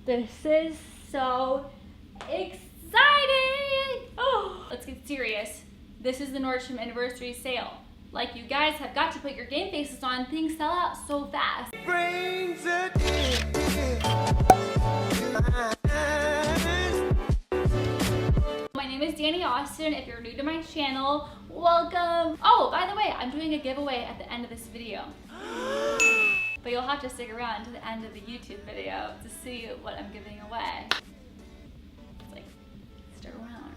This is so exciting! Oh, let's get serious. This is the Nordstrom anniversary sale. Like, you guys have got to put your game faces on. Things sell out so fast. My name is Danny Austin. If you're new to my channel, welcome. Oh, by the way, I'm doing a giveaway at the end of this video. But you'll have to stick around to the end of the YouTube video to see what I'm giving away. It's like, stick around.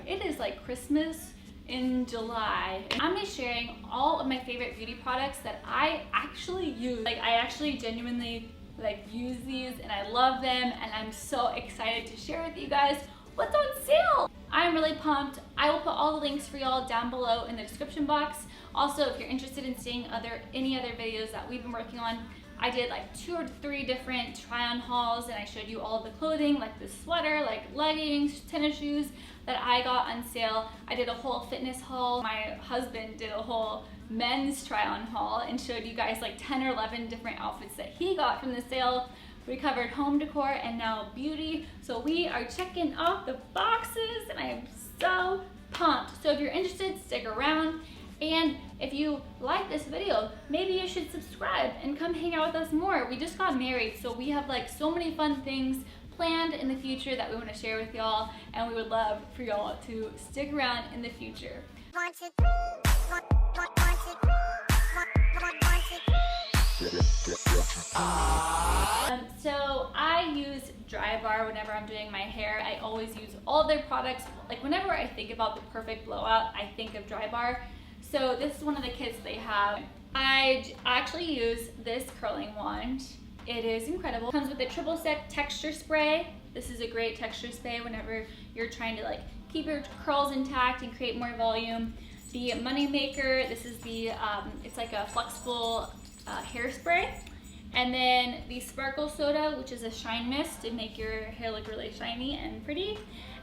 It is like Christmas in July. I'm gonna be sharing all of my favorite beauty products that I actually use. Like, I actually genuinely use these and I love them, and I'm so excited to share with you guys what's on sale. I'm really pumped. I will put all the links for y'all down below in the description box. Also, if you're interested in seeing any other videos that we've been working on, I did like 2 or 3 different try-on hauls, and I showed you all of the clothing, like the sweater, like leggings, tennis shoes that I got on sale. I did a whole fitness haul. My husband did a whole men's try-on haul and showed you guys like 10 or 11 different outfits that he got from the sale. We covered home decor and now beauty. So we are checking off the boxes and I am so pumped. So if you're interested, stick around. And if you like this video, maybe you should subscribe and come hang out with us more. We just got married, so we have like so many fun things planned in the future that we want to share with y'all, and we would love for y'all to stick around in the future. So I use Dry Bar whenever I'm doing my hair. I always use all of their products. Like, whenever I think about the perfect blowout, I think of Dry Bar. So this is one of the kits they have. I actually use this curling wand. It is incredible. It comes with a triple sec texture spray. This is a great texture spray whenever you're trying to like keep your curls intact and create more volume. The Money Maker, this is the, it's like a flexible hairspray. And then the Sparkle Soda, which is a shine mist to make your hair look really shiny and pretty.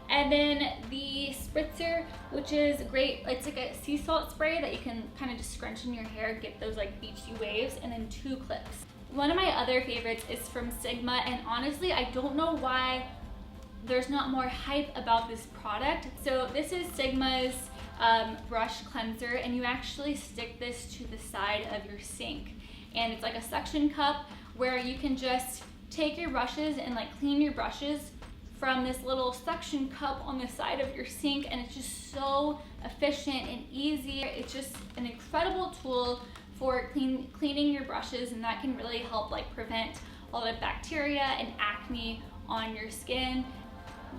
And then the Spritzer, which is great. It's like a sea salt spray that you can kind of just scrunch in your hair, get those like beachy waves, and then 2 clips. One of my other favorites is from Sigma, and honestly, I don't know why there's not more hype about this product. So this is Sigma's brush cleanser, and you actually stick this to the side of your sink. And it's like a suction cup where you can just take your brushes and like clean your brushes from this little suction cup on the side of your sink, and it's just so efficient and easy. It's just an incredible tool for cleaning your brushes, and that can really help like prevent all the bacteria and acne on your skin.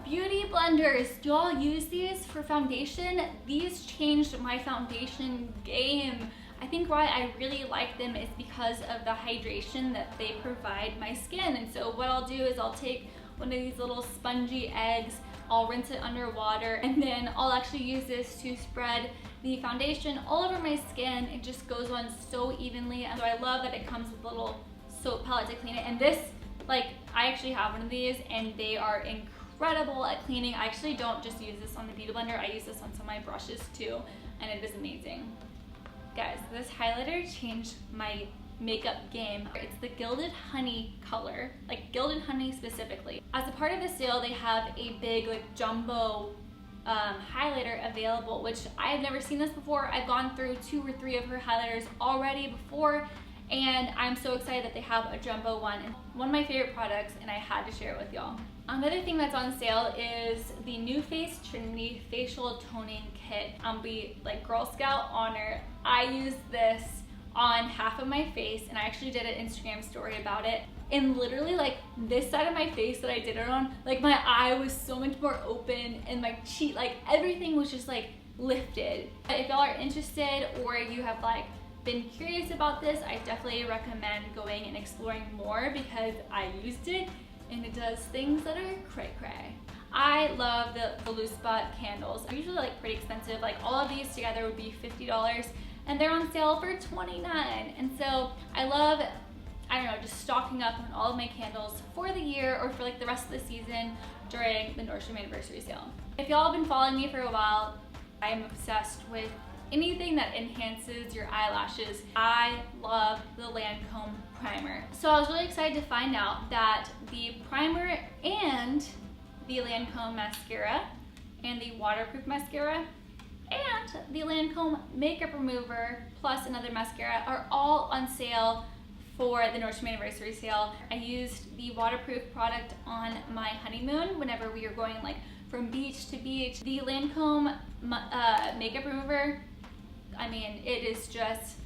Beauty blenders, do y'all use these for foundation? These changed my foundation game. I think why I really like them is because of the hydration that they provide my skin. And so what I'll do is I'll take one of these little spongy eggs, I'll rinse it under water, and then I'll actually use this to spread the foundation all over my skin. It just goes on so evenly, and so I love that it comes with a little soap pellet to clean it. And this, like, I actually have one of these, and they are incredible at cleaning. I actually don't just use this on the beauty blender, I use this on some of my brushes too, and it is amazing. Guys, this highlighter changed my makeup game. It's the Gilded Honey color, like Gilded Honey specifically. As a part of the sale, they have a big like jumbo highlighter available, which I have never seen this before. I've gone through 2 or 3 of her highlighters already before, and I'm so excited that they have a jumbo one. And one of my favorite products, and I had to share it with y'all. Another thing that's on sale is the NUFACE Trinity Facial Toning Kit. Be like Girl Scout honor. I used this on half of my face, and I actually did an Instagram story about it. And literally like this side of my face that I did it on, like my eye was so much more open, and my cheek, like everything was just like lifted. If y'all are interested, or you have like been curious about this, I definitely recommend going and exploring more, because I used it and it does things that are cray cray. I love the Loose Spot candles. They're usually like pretty expensive. Like all of these together would be $50, and they're on sale for $29. And so I love, I don't know, just stocking up on all of my candles for the year or for like the rest of the season during the Nordstrom anniversary sale. If y'all have been following me for a while, I'm obsessed with anything that enhances your eyelashes, I love the Lancome primer. So I was really excited to find out that the primer and the Lancome mascara and the waterproof mascara and the Lancome makeup remover plus another mascara are all on sale for the Nordstrom anniversary sale. I used the waterproof product on my honeymoon whenever we were going like from beach to beach. The Lancome makeup remover, I mean, it is just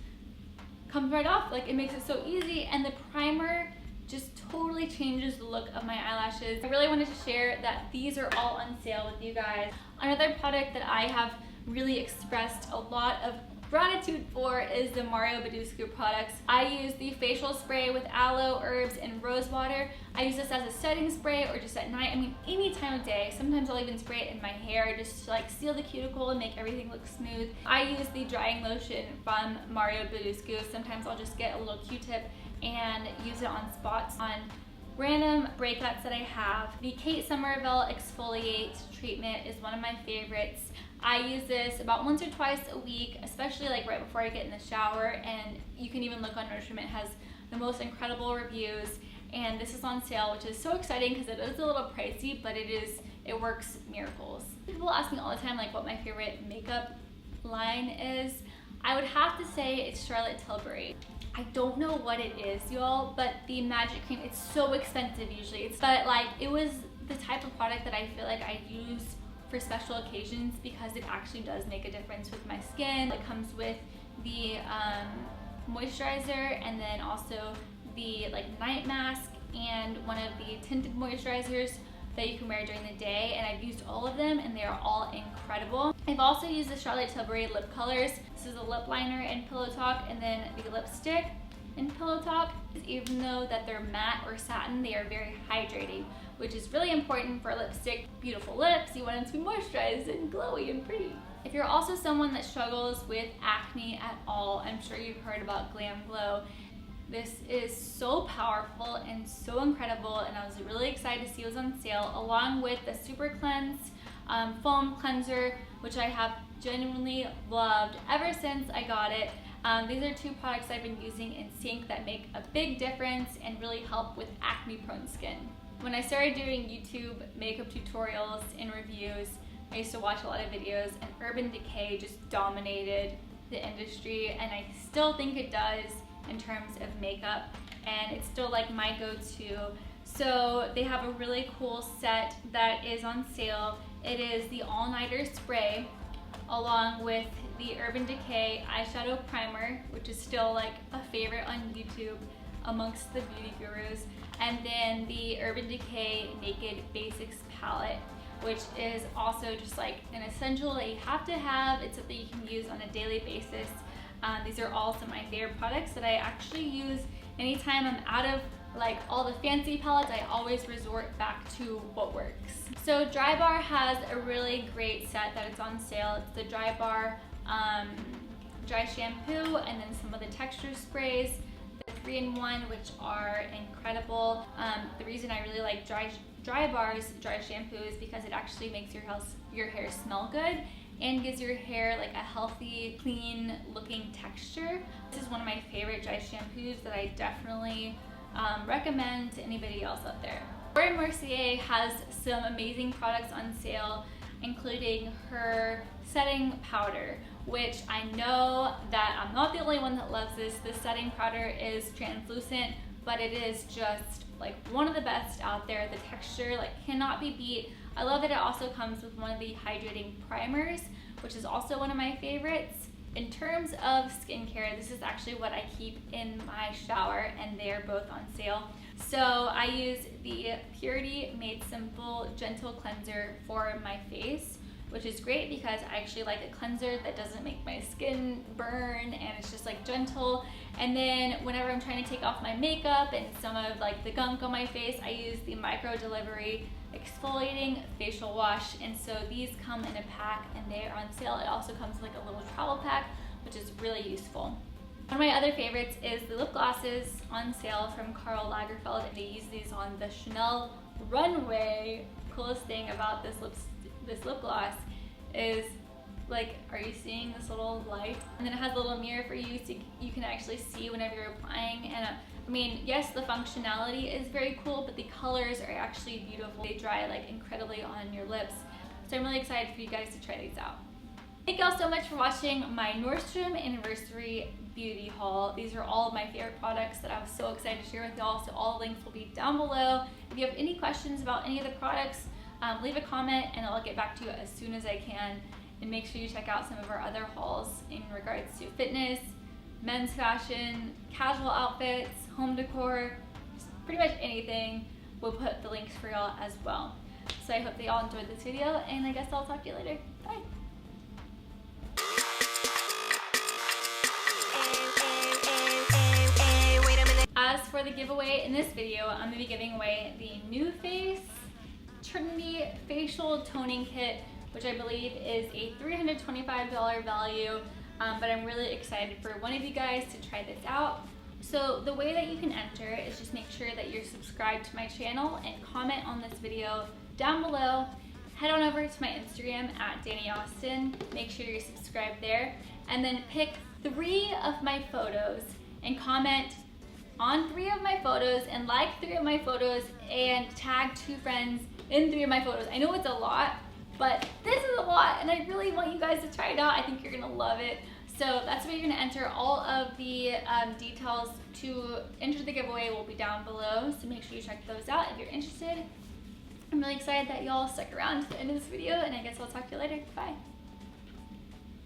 comes right off. Like, it makes it so easy, and the primer just totally changes the look of my eyelashes. I really wanted to share that these are all on sale with you guys. Another product that I have really expressed a lot of gratitude for is the Mario Badescu products. I use the facial spray with aloe, herbs, and rose water. I use this as a setting spray or just at night. I mean, any time of day. Sometimes I'll even spray it in my hair just to like seal the cuticle and make everything look smooth. I use the drying lotion from Mario Badescu. Sometimes I'll just get a little Q-tip and use it on spots on random breakouts that I have. The Kate Somerville exfoliate treatment is one of my favorites. I use this about once or twice a week, especially like right before I get in the shower, and you can even look on Nordstrom. It has the most incredible reviews, and this is on sale, which is so exciting because it is a little pricey, but it works miracles. People ask me all the time like what my favorite makeup line is. I would have to say it's Charlotte Tilbury. I don't know what it is, y'all, but the magic cream, it's so expensive usually. But like, it was the type of product that I feel like I use for special occasions because it actually does make a difference with my skin. It comes with the moisturizer and then also the like night mask and one of the tinted moisturizers that you can wear during the day, and I've used all of them and they are all incredible. I've also used the Charlotte Tilbury lip colors. This is a lip liner in Pillow Talk and then the lipstick in Pillow Talk. Even though that they're matte or satin, they are very hydrating, which is really important for lipstick. Beautiful lips, you want them to be moisturized and glowy and pretty. If you're also someone that struggles with acne at all, I'm sure you've heard about Glam Glow. This is so powerful and so incredible, and I was really excited to see it was on sale, along with the Super Cleanse foam cleanser, which I have genuinely loved ever since I got it. These are two products I've been using in sync that make a big difference and really help with acne-prone skin. When I started doing YouTube makeup tutorials and reviews, I used to watch a lot of videos, and Urban Decay just dominated the industry, and I still think it does in terms of makeup, and it's still like my go-to. So they have a really cool set that is on sale. It is the All-Nighter Spray along with the Urban Decay eyeshadow primer, which is still like a favorite on YouTube amongst the beauty gurus, and then the Urban Decay Naked Basics palette, which is also just like an essential that you have to have. It's something you can use on a daily basis. These are all some of my favorite products that I actually use anytime I'm out of like all the fancy palettes. I always resort back to what works. So Drybar has a really great set that is on sale. It's the Drybar dry shampoo and then some of the texture sprays, the 3-in-1, which are incredible. The reason I really like Drybar's dry shampoo is because it actually makes your hair smell good and gives your hair like a healthy, clean looking texture. This is one of my favorite dry shampoos that I definitely recommend to anybody else out there. Laura Mercier has some amazing products on sale, including her setting powder, which I know that I'm not the only one that loves this. This setting powder is translucent, but it is just like one of the best out there. The texture like cannot be beat. I love that it also comes with one of the hydrating primers, which is also one of my favorites. In terms of skincare, this is actually what I keep in my shower, and they're both on sale. So I use the Purity Made Simple Gentle Cleanser for my face, which is great because I actually like a cleanser that doesn't make my skin burn, and it's just like gentle. And then whenever I'm trying to take off my makeup and some of like the gunk on my face, I use the Micro Delivery Exfoliating Facial Wash, and so these come in a pack and they are on sale. It also comes with like a little travel pack, which is really useful. One of my other favorites is the lip glosses on sale from Karl Lagerfeld. They use these on the Chanel runway. Coolest thing about this lip gloss is Like, are you seeing this little light? And then it has a little mirror for you so you can actually see whenever you're applying. And I mean, yes, the functionality is very cool, but the colors are actually beautiful. They dry like incredibly on your lips. So I'm really excited for you guys to try these out. Thank y'all so much for watching my Nordstrom anniversary beauty haul. These are all of my favorite products that I was so excited to share with y'all. So all the links will be down below. If you have any questions about any of the products, leave a comment and I'll get back to you as soon as I can. And make sure you check out some of our other hauls in regards to fitness, men's fashion, casual outfits, home decor, just pretty much anything. We'll put the links for y'all as well. So I hope that y'all enjoyed this video, and I guess I'll talk to you later. Bye. As for the giveaway in this video, I'm going to be giving away the NUFACE Trinity Facial Toning Kit, which I believe is a $325 value, but I'm really excited for one of you guys to try this out. So the way that you can enter is just make sure that you're subscribed to my channel and comment on this video down below. Head on over to my Instagram at Danny Austin, make sure you're subscribed there, and then pick 3 of my photos and comment on 3 of my photos and like 3 of my photos and tag 2 friends in 3 of my photos. I know it's a lot, but this is a lot and I really want you guys to try it out. I think you're gonna love it. So that's where you're gonna enter. All of the details to enter the giveaway will be down below, so make sure you check those out if you're interested. I'm really excited that y'all stuck around to the end of this video, and I guess I'll talk to you later. Bye.